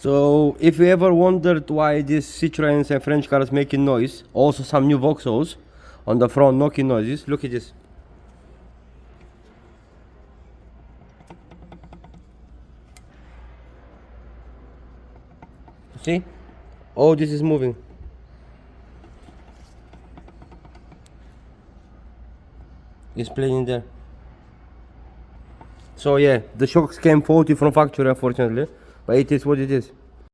So if you ever wondered why these Citroens and French cars making noise, also some new vauxhalls on the front knocking noises, look at this. See? Oh, this is moving. It's playing there. So yeah, the shocks came faulty from factory unfortunately, but it is what it is.